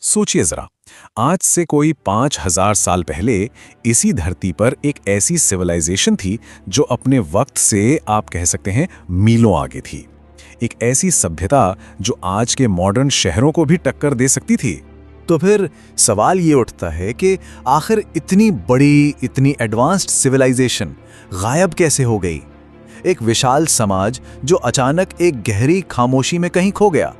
सोचिए जरा, आज से कोई 5000 साल पहले इसी धरती पर एक ऐसी सिविलाइजेशन थी जो अपने वक्त से आप कह सकते हैं मीलों आगे थी। एक ऐसी सभ्यता जो आज के मॉडर्न शहरों को भी टक्कर दे सकती थी। तो फिर सवाल ये उठता है कि आखिर इतनी बड़ी, इतनी एडवांस्ड सिविलाइजेशन गायब कैसे हो गई? एक विशाल समाज जो अचानक एक गहरी खामोशी में कहीं खो गया।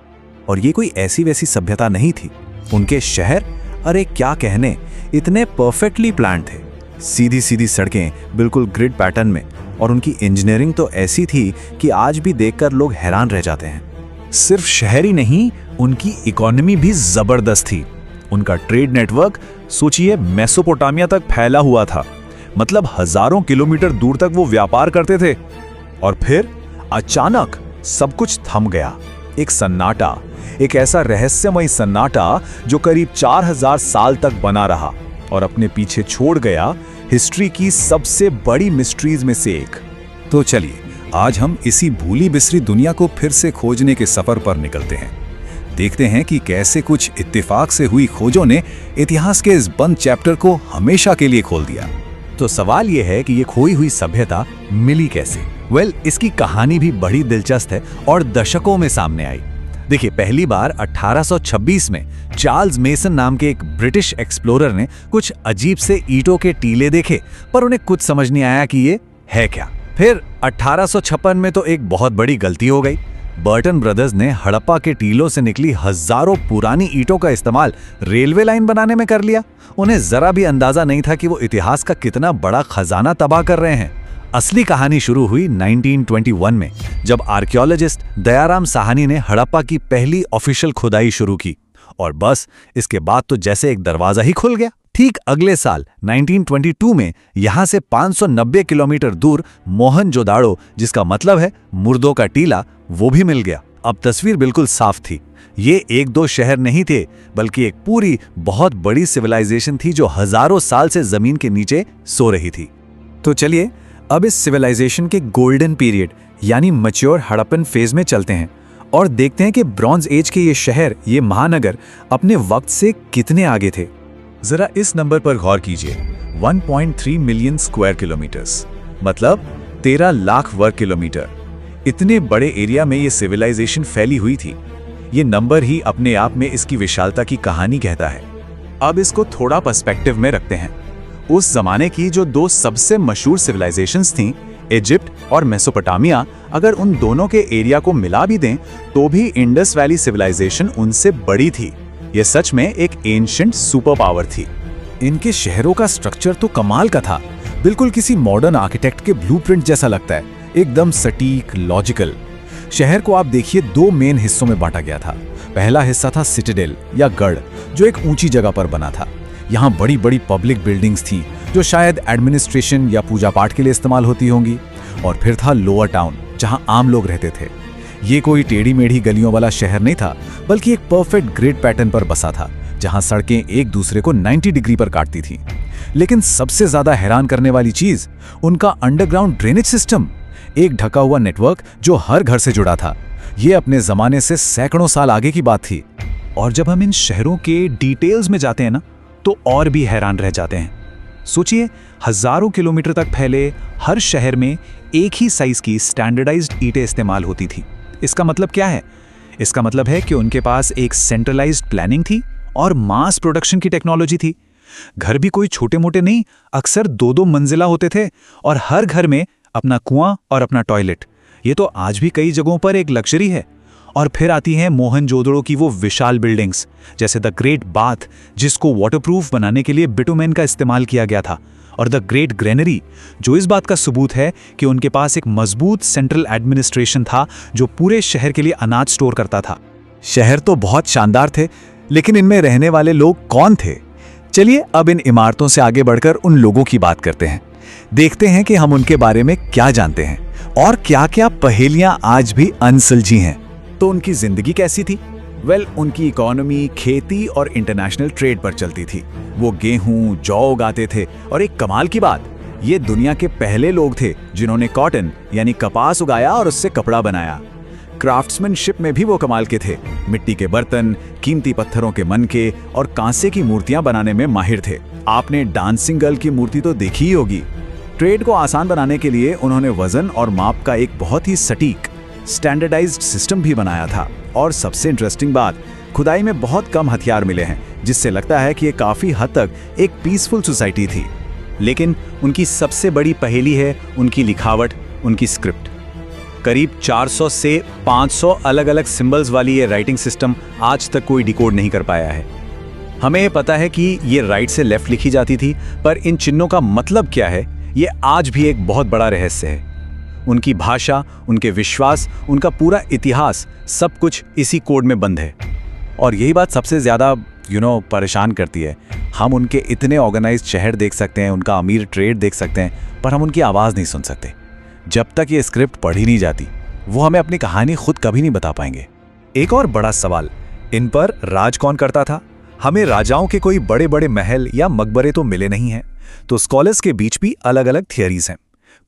और ये कोई ऐसी वैसी सभ्यता नहीं थी। उनके शहर, अरे क्या कहने, इतने परफेक्टली प्लान थे। सीधी सीधी सड़कें, बिल्कुल ग्रिड पैटर्न में, और उनकी इंजीनियरिंग तो ऐसी थी कि आज भी देखकर लोग हैरान रह जाते हैं। सिर्फ शहर ही नहीं, उनकी इकोनॉमी भी जबरदस्त थी। उनका ट्रेड नेटवर्क सोचिए मेसोपोटामिया तक फैला हुआ था। मतलब हजारों किलोमीटर दूर तक वो व्यापार करते थे। और फिर अचानक सब कुछ थम गया। एक सन्नाटा, एक ऐसा रहस्यमय सन्नाटा जो करीब 4000 साल तक बना रहा और अपने पीछे छोड़ गया हिस्ट्री की सबसे बड़ी मिस्ट्रीज में से एक। तो चलिए, आज हम इसी भूली बिसरी दुनिया को फिर से खोजने के सफर पर निकलते हैं। देखते हैं कि कैसे कुछ इत्तेफाक से हुई खोजों ने इतिहास के इस बंद चैप्टर को हमेशा के लिए खोल दिया। तो सवाल यह है कि ये खोई हुई सभ्यता मिली कैसे? इसकी कहानी भी बड़ी दिलचस्प है और दशकों में सामने आई। देखिए, पहली बार 1826 में चार्ल्स मेसन नाम के एक ब्रिटिश एक्सप्लोरर ने कुछ अजीब से ईंटों के टीले देखे, पर उन्हें कुछ समझ नहीं आया कि ये है क्या। फिर 1856 में तो एक बहुत बड़ी गलती हो गई। बर्टन ब्रदर्स ने हड़प्पा के टीलों से निकली हजारों पुरानी ईंटों का इस्तेमाल रेलवे लाइन बनाने में कर लिया। उन्हें जरा भी अंदाजा नहीं था कि वो इतिहास का कितना बड़ा खजाना तबाह कर रहे हैं। असली कहानी शुरू हुई 1921 में, जब आर्कियोलॉजिस्ट दयाराम साहनी ने हड़प्पा की पहली ऑफिशियल खुदाई शुरू की। और बस इसके बाद तो जैसे एक दरवाजा ही खुल गया। ठीक अगले साल 1922 में यहां से 590 किलोमीटर दूर मोहनजोदाड़ो, जिसका मतलब है मुर्दों का टीला, वो भी मिल गया। अब तस्वीर बिल्कुल साफ थी। ये एक दो शहर नहीं थे, बल्कि एक पूरी बहुत बड़ी सिविलाइजेशन थी जो हजारों साल से जमीन के नीचे सो रही थी। तो चलिए, अब इस सिविलाइजेशन के गोल्डन पीरियड यानी मैच्योर हड़प्पन फेज में चलते हैं और देखते हैं कि ब्रॉन्ज एज के ये शहर, ये महानगर अपने वक्त से कितने आगे थे। जरा इस नंबर पर गौर कीजिए, 1.3 मिलियन स्क्वायर किलोमीटर्स, मतलब 13 लाख वर्ग किलोमीटर। इतने बड़े एरिया में ये सिविलाइजेशन फैली हुई थी। ये नंबर ही अपने आप में इसकी विशालता की कहानी कहता है। अब इसको थोड़ा पर्सपेक्टिव में रखते हैं। उस जमाने की जो दो सबसे मशहूर सिविलाइजेशंस थीं, इजिप्ट और मेसोपोटामिया, अगर उन दोनों के एरिया को मिला भी दें तो भी इंडस वैली सिविलाइजेशन उनसे बड़ी थी। यह सच में एक एंशिएंट सुपर पावर थी। इनके शहरों का स्ट्रक्चर तो कमाल का था। बिल्कुल किसी मॉडर्न आर्किटेक्ट के ब्लूप्रिंट जैसा लगता है, एकदम सटीक, लॉजिकल। शहर को आप देखिए, दो मेन हिस्सों में बांटा गया था। पहला हिस्सा था सिटाडेल या गढ़, जो एक ऊंची जगह पर बना था। यहाँ बड़ी बड़ी पब्लिक बिल्डिंग्स थीं जो शायद एडमिनिस्ट्रेशन या पूजा पाठ के लिए इस्तेमाल होती होंगी। और फिर था लोअर टाउन, जहाँ आम लोग रहते थे। ये कोई टेढ़ी मेढ़ी गलियों वाला शहर नहीं था, बल्कि एक परफेक्ट ग्रिड पैटर्न पर बसा था, जहाँ सड़कें एक दूसरे को 90 डिग्री पर काटती थीं। लेकिन सबसे ज्यादा हैरान करने वाली चीज उनका अंडरग्राउंड ड्रेनेज सिस्टम, एक ढका हुआ नेटवर्क जो हर घर से जुड़ा था। ये अपने जमाने से सैकड़ों साल आगे की बात थी। और जब हम इन शहरों के डिटेल्स में जाते हैं ना, तो और भी हैरान रह जाते हैं। सोचिए, हजारों किलोमीटर तक फैले हर शहर में एक ही साइज की स्टैंडर्डाइज्ड ईंटें इस्तेमाल होती थी। इसका मतलब क्या है? इसका मतलब है कि उनके पास एक सेंट्रलाइज्ड प्लानिंग थी और मास प्रोडक्शन की टेक्नोलॉजी थी। घर भी कोई छोटे मोटे नहीं, अक्सर 2-2 मंजिला होते थे और हर घर में अपना कुआं और अपना टॉयलेट। ये तो आज भी कई जगहों पर एक लग्जरी है। और फिर आती हैं मोहनजोदड़ो की वो विशाल बिल्डिंग्स, जैसे द ग्रेट बाथ, जिसको वाटरप्रूफ बनाने के लिए बिटुमेन का इस्तेमाल किया गया था, और द ग्रेट ग्रेनरी, जो इस बात का सबूत है कि उनके पास एक मजबूत सेंट्रल एडमिनिस्ट्रेशन था जो पूरे शहर के लिए अनाज स्टोर करता था। शहर तो बहुत शानदार थे, लेकिन इनमें रहने वाले लोग कौन थे? चलिए, अब इन इमारतों से आगे बढ़कर उन लोगों की बात करते हैं। देखते हैं कि हम उनके बारे में क्या जानते हैं और क्या-क्या पहेलियां आज भी अनसुलझी हैं। तो उनकी जिंदगी कैसी थी? उनकी इकोनॉमी खेती और इंटरनेशनल ट्रेड पर चलती थी। वो गेहूं, जौ उगाते थे, और एक कमाल की बात, ये दुनिया के पहले लोग थे जिन्होंने कॉटन यानी कपास उगाया और उससे कपड़ा बनाया। क्राफ्ट्समैनशिप में भी वो कमाल के थे। मिट्टी के बर्तन, कीमती पत्थरों के मनके और कांसे की मूर्तियां बनाने में माहिर थे। आपने डांसिंग गर्ल की मूर्ति तो देखी ही होगी। ट्रेड को आसान बनाने के लिए उन्होंने वजन और माप का एक बहुत ही सटीक स्टैंडर्डाइज्ड सिस्टम भी बनाया था। और सबसे इंटरेस्टिंग बात, खुदाई में बहुत कम हथियार मिले हैं, जिससे लगता है कि ये काफी हद तक एक पीसफुल सोसाइटी थी। लेकिन उनकी सबसे बड़ी पहेली है उनकी लिखावट, उनकी स्क्रिप्ट। करीब 400 से 500 अलग-अलग सिंबल्स वाली ये राइटिंग सिस्टम आज तक कोई डिकोड नहीं कर पाया है। हमें ये पता है कि ये राइट से लेफ्ट लिखी जाती थी, पर इन चिन्हों का मतलब क्या है, ये आज भी एक बहुत बड़ा रहस्य है। उनकी भाषा, उनके विश्वास, उनका पूरा इतिहास, सब कुछ इसी कोड में बंद है। और यही बात सबसे ज़्यादा परेशान करती है। हम उनके इतने ऑर्गेनाइज्ड शहर देख सकते हैं, उनका अमीर ट्रेड देख सकते हैं, पर हम उनकी आवाज़ नहीं सुन सकते। जब तक ये स्क्रिप्ट पढ़ी नहीं जाती, वो हमें अपनी कहानी खुद कभी नहीं बता पाएंगे। एक और बड़ा सवाल, इन पर राज कौन करता था? हमें राजाओं के कोई बड़े बड़े महल या मकबरे तो मिले नहीं हैं, तो स्कॉलर्स के बीच भी अलग अलग थियरीज हैं।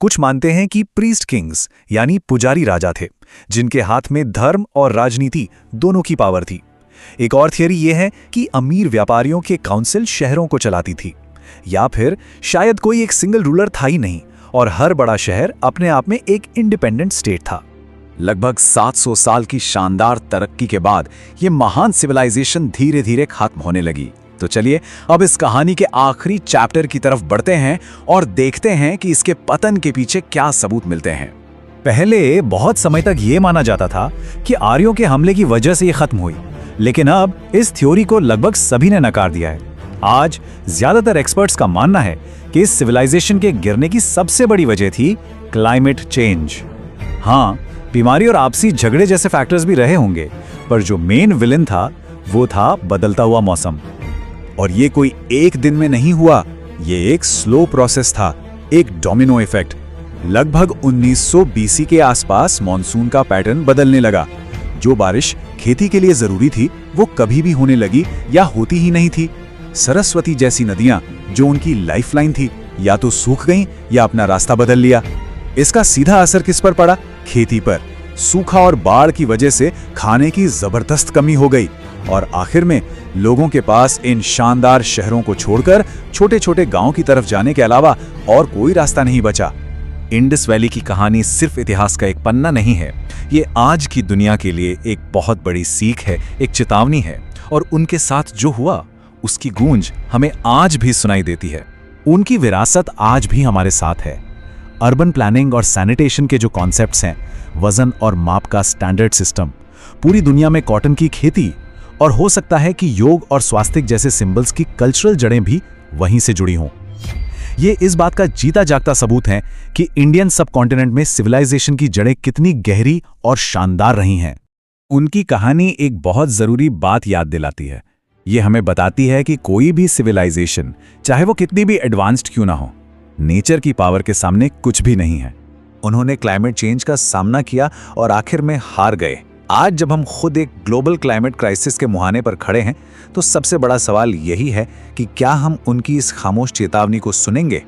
कुछ मानते हैं कि प्रीस्ट किंग्स यानी पुजारी राजा थे, जिनके हाथ में धर्म और राजनीति दोनों की पावर थी। एक और थियरी यह है कि अमीर व्यापारियों के काउंसिल शहरों को चलाती थी, या फिर शायद कोई एक सिंगल रूलर था ही नहीं और हर बड़ा शहर अपने आप में एक इंडिपेंडेंट स्टेट था। लगभग 700 साल की शानदार तरक्की के बाद ये महान सिविलाइजेशन धीरे धीरे खत्म होने लगी। तो चलिए अब इस कहानी के आखिरी चैप्टर की तरफ बढ़ते हैं और देखते हैं कि इसके पतन के पीछे क्या सबूत मिलते हैं। पहले बहुत समय तक ये माना जाता था कि आर्यों के हमले की वजह से ये खत्म हुई, लेकिन अब इस थ्योरी को लगभग सभी ने नकार दिया है। आज ज्यादातर एक्सपर्ट्स का मानना है कि इस सिविलाइजेशन के गिरने की सबसे बड़ी वजह थी क्लाइमेट चेंज। हाँ, बीमारी और आपसी झगड़े जैसे फैक्टर्स भी रहे होंगे, पर जो मेन विलन था वो था बदलता हुआ मौसम। और ये कोई एक दिन में नहीं हुआ, ये एक स्लो प्रोसेस था, एक डोमिनो इफेक्ट। लगभग 1900 बीसी के आसपास मॉनसून का पैटर्न बदलने लगा। जो बारिश खेती के लिए जरूरी थी, वो कभी भी होने लगी या होती ही नहीं थी। सरस्वती जैसी नदियां, जो उनकी लाइफलाइन थी, या तो सूख गईं या अपना रास्ता बदल लिया। इसका सीधा असर किस पर पड़ा? खेती पर। सूखा और बाढ़ की वजह से खाने की जबरदस्त कमी हो गई और आखिर में लोगों के पास इन शानदार शहरों को छोड़कर छोटे छोटे गांवों की तरफ जाने के अलावा और कोई रास्ता नहीं बचा। इंडस वैली की कहानी सिर्फ इतिहास का एक पन्ना नहीं है, ये आज की दुनिया के लिए एक बहुत बड़ी सीख है, एक चेतावनी है। और उनके साथ जो हुआ उसकी गूंज हमें आज भी सुनाई देती है। उनकी विरासत आज भी हमारे साथ है। अर्बन प्लानिंग और सैनिटेशन के जो कॉन्सेप्ट्स हैं, वजन और माप का स्टैंडर्ड सिस्टम, पूरी दुनिया में कॉटन की खेती, और हो सकता है कि योग और स्वास्थ्य जैसे सिंबल्स की कल्चरल जड़ें भी वहीं से जुड़ी हों। ये इस बात का जीता जागता सबूत है कि इंडियन सबकॉन्टिनेंट में सिविलाइजेशन की जड़ें कितनी गहरी और शानदार रही हैं। उनकी कहानी एक बहुत जरूरी बात याद दिलाती है। ये हमें बताती है कि कोई भी सिविलाइजेशन, चाहे वो कितनी भी एडवांस्ड क्यों ना हो, नेचर की पावर के सामने कुछ भी नहीं है। उन्होंने क्लाइमेट चेंज का सामना किया और आखिर में हार गए। आज जब हम खुद एक ग्लोबल क्लाइमेट क्राइसिस के मुहाने पर खड़े हैं, तो सबसे बड़ा सवाल यही है कि क्या हम उनकी इस खामोश चेतावनी को सुनेंगे?